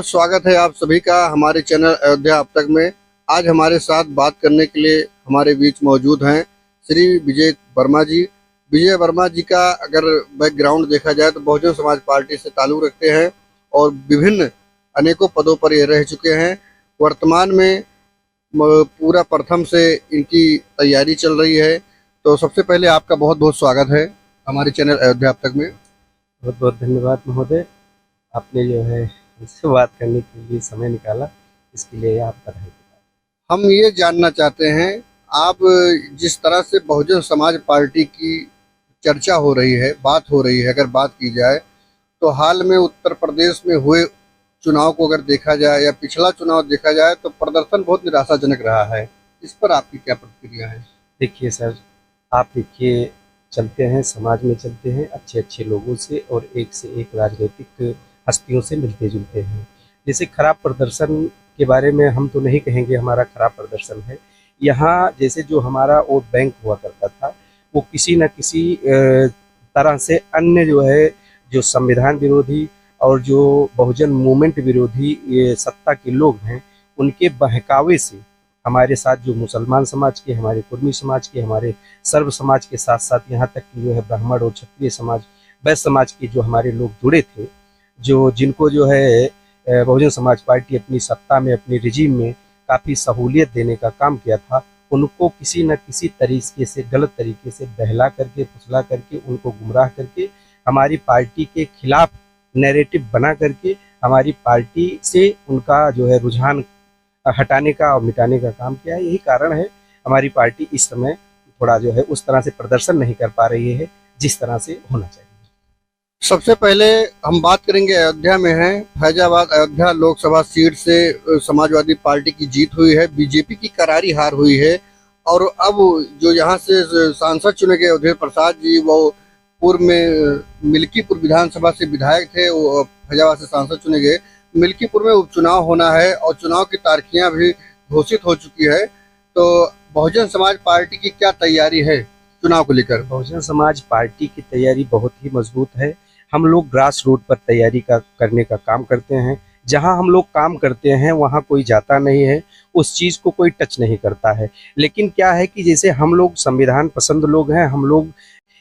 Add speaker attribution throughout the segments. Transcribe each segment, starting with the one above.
Speaker 1: स्वागत है आप सभी का हमारे चैनल अयोध्या अब तक में। आज हमारे साथ बात करने के लिए हमारे बीच मौजूद हैं श्री विजय वर्मा जी। विजय वर्मा जी का अगर बैकग्राउंड देखा जाए तो बहुजन समाज पार्टी से ताल्लुक रखते हैं और विभिन्न अनेकों पदों पर ये रह चुके हैं। वर्तमान में पूरा प्रथम से इनकी तैयारी चल रही है। तो सबसे पहले आपका बहुत बहुत स्वागत है हमारे चैनल अयोध्या अब तक में।
Speaker 2: बहुत बहुत धन्यवाद महोदय, आपने जो है मुझसे बात करने के लिए समय निकाला, इसके लिए आपका धन्यवाद।
Speaker 1: हम ये जानना चाहते हैं, आप जिस तरह से बहुजन समाज पार्टी की चर्चा हो रही है, बात हो रही है, अगर बात की जाए तो हाल में उत्तर प्रदेश में हुए चुनाव को अगर देखा जाए या पिछला चुनाव देखा जाए तो प्रदर्शन बहुत निराशाजनक रहा है। इस पर आपकी क्या प्रतिक्रिया है?
Speaker 2: देखिए सर, आप देखिए, चलते हैं समाज में, चलते हैं अच्छे अच्छे लोगों से और एक से एक राजनीतिक हस्तियों से मिलते जुलते हैं। जैसे खराब प्रदर्शन के बारे में हम तो नहीं कहेंगे हमारा खराब प्रदर्शन है। यहाँ जैसे जो हमारा वोट बैंक हुआ करता था वो किसी न किसी तरह से अन्य जो है, जो संविधान विरोधी और जो बहुजन मूवमेंट विरोधी ये सत्ता के लोग हैं, उनके बहकावे से हमारे साथ जो मुसलमान समाज के, हमारे कुर्मी समाज के, हमारे सर्व समाज के साथ साथ यहाँ तक कि जो है ब्राह्मण और क्षत्रिय समाज, वैश्य समाज के जो हमारे लोग जुड़े थे, जो जिनको जो है बहुजन समाज पार्टी अपनी सत्ता में, अपने रिजीम में काफ़ी सहूलियत देने का काम किया था, उनको किसी न किसी तरीके से, गलत तरीके से बहला करके, फुसला करके, उनको गुमराह करके, हमारी पार्टी के खिलाफ नैरेटिव बना करके हमारी पार्टी से उनका जो है रुझान हटाने का और मिटाने का काम किया है। यही कारण है हमारी पार्टी इस समय थोड़ा जो है उस तरह से प्रदर्शन नहीं कर पा रही है जिस तरह से होना चाहिए।
Speaker 1: सबसे पहले हम बात करेंगे अयोध्या में है। फैजाबाद अयोध्या लोकसभा सीट से समाजवादी पार्टी की जीत हुई है, बीजेपी की करारी हार हुई है। और अब जो यहाँ से सांसद चुने गए अवधेश प्रसाद जी, वो पूर्व में मिल्कीपुर विधानसभा से विधायक थे, वो फैजाबाद से सांसद चुने गए। मिल्कीपुर में उपचुनाव होना है और चुनाव की तारीखियां भी घोषित हो चुकी है। तो बहुजन समाज पार्टी की क्या तैयारी है चुनाव को लेकर?
Speaker 2: बहुजन समाज पार्टी की तैयारी बहुत ही मजबूत है। हम लोग ग्रास रूट पर तैयारी करने का काम करते हैं। जहां हम लोग काम करते हैं वहां कोई जाता नहीं है, उस चीज़ को कोई टच नहीं करता है। लेकिन क्या है कि जैसे हम लोग संविधान पसंद लोग हैं, हम लोग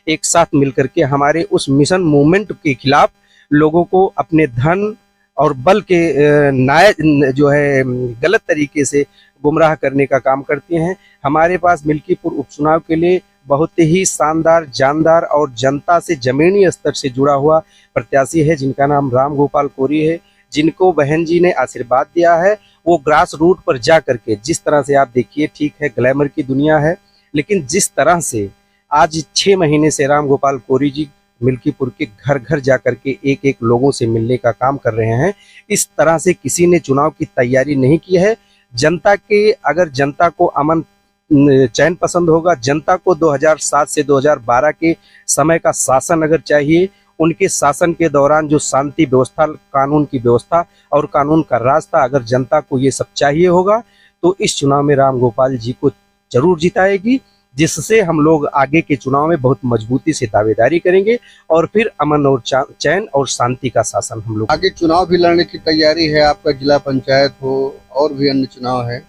Speaker 2: एक साथ मिलकर के हमारे उस मिशन मूवमेंट के खिलाफ लोगों को अपने धन और बल के जो है गलत तरीके से गुमराह करने का काम करते हैं। हमारे पास मिल्कीपुर उपचुनाव के लिए बहुत ही शानदार, जानदार और जनता से जमीनी स्तर से जुड़ा हुआ प्रत्याशी है, जिनका नाम राम गोपाल कोरी है, जिनको बहन जी ने आशीर्वाद दिया है। वो ग्रास रूट पर जा करके, जिस तरह से आप देखिए, ठीक है ग्लैमर की दुनिया है, लेकिन जिस तरह से आज 6 महीने से राम गोपाल कोरी जी मिल्कीपुर के घर घर जा करके एक एक लोगों से मिलने का काम कर रहे हैं, इस तरह से किसी ने चुनाव की तैयारी नहीं की है। जनता के, अगर जनता को अमन चैन पसंद होगा, जनता को 2007 से 2012 के समय का शासन अगर चाहिए, उनके शासन के दौरान जो शांति व्यवस्था, कानून की व्यवस्था और कानून का राज था, अगर जनता को ये सब चाहिए होगा तो इस चुनाव में राम गोपाल जी को जरूर जिताएगी, जिससे हम लोग आगे के चुनाव में बहुत मजबूती से दावेदारी करेंगे और फिर अमन और चैन और शांति का शासन हम लोग।
Speaker 1: आगे चुनाव भी लड़ने की तैयारी है आपका, जिला पंचायत हो और भी अन्य चुनाव है?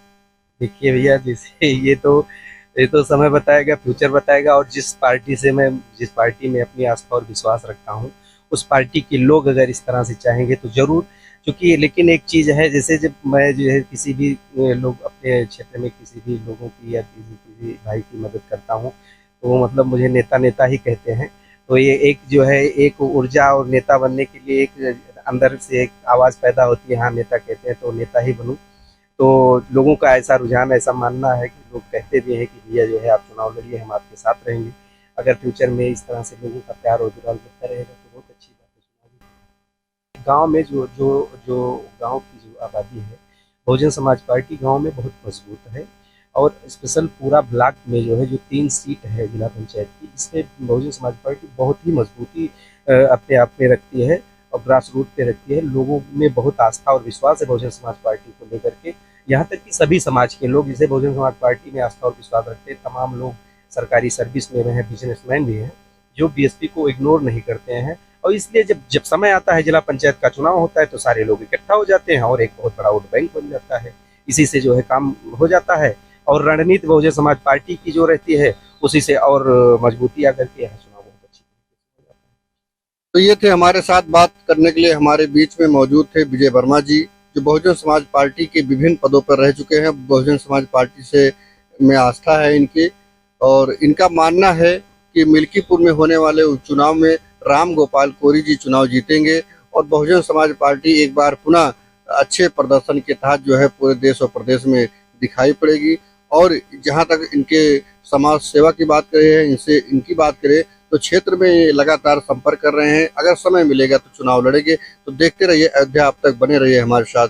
Speaker 2: देखिए भैया, जैसे ये तो समय बताएगा, फ्यूचर बताएगा। और जिस पार्टी में अपनी आस्था और विश्वास रखता हूँ, उस पार्टी के लोग अगर इस तरह से चाहेंगे तो जरूर। क्योंकि लेकिन एक चीज़ है, जैसे जब मैं जो है किसी भी लोग अपने क्षेत्र में किसी भी लोगों की या किसी भाई की मदद करता हूँ, तो वो मतलब मुझे नेता ही कहते हैं। तो ये एक जो है, एक ऊर्जा और नेता बनने के लिए एक अंदर से एक आवाज़ पैदा होती है, हाँ नेता कहते हैं तो नेता ही बनूँ। तो लोगों का ऐसा रुझान, ऐसा मानना है कि लोग कहते भी हैं कि भैया जो है आप चुनाव लड़िए, हम आपके साथ रहेंगे। अगर फ्यूचर में इस तरह से लोगों का प्यार और दुलार मिलता रहेगा तो बहुत अच्छी बात है। गांव में जो गांव की जो आबादी है, बहुजन समाज पार्टी गांव में बहुत मजबूत है। और स्पेशल पूरा ब्लॉक में जो है, जो 3 सीट है जिला पंचायत की, इसमें बहुजन समाज पार्टी बहुत ही मजबूती अपने आप में रखती है और ग्रास रूट पे रखती है। लोगों में बहुत आस्था और विश्वास है बहुजन समाज पार्टी को लेकर के। यहाँ तक कि सभी समाज के लोग जिसे बहुजन समाज पार्टी में आस्था और विश्वास रखते हैं, तमाम लोग सरकारी सर्विस में हैं, बिजनेसमैन भी हैं, जो बीएसपी को इग्नोर नहीं करते हैं और इसलिए जब जब समय आता है, जिला पंचायत का चुनाव होता है, तो सारे लोग इकट्ठा हो जाते हैं और एक बहुत बड़ा वोट बैंक बन जाता है। इसी से जो है काम हो जाता है। और रणनीति बहुजन समाज पार्टी की जो रहती है, उसी से और मजबूती आकर के यहाँ चुनाव बहुत अच्छी तरीके से हो जाता है।
Speaker 1: तो ये थे हमारे साथ बात करने के लिए, हमारे बीच में मौजूद थे विजय वर्मा जी, जो बहुजन समाज पार्टी के विभिन्न पदों पर रह चुके हैं। बहुजन समाज पार्टी से में आस्था है इनकी, और इनका मानना है कि मिल्कीपुर में होने वाले चुनाव में राम गोपाल कोरी जी चुनाव जीतेंगे और बहुजन समाज पार्टी एक बार पुनः अच्छे प्रदर्शन के तहत जो है पूरे देश और प्रदेश में दिखाई पड़ेगी। और जहां तक इनके समाज सेवा की बात करें, इनसे इनकी बात करें, तो क्षेत्र में ये लगातार संपर्क कर रहे हैं। अगर समय मिलेगा तो चुनाव लड़ेंगे। तो देखते रहिए अयोध्या, अब तक बने रहिए हमारे साथ।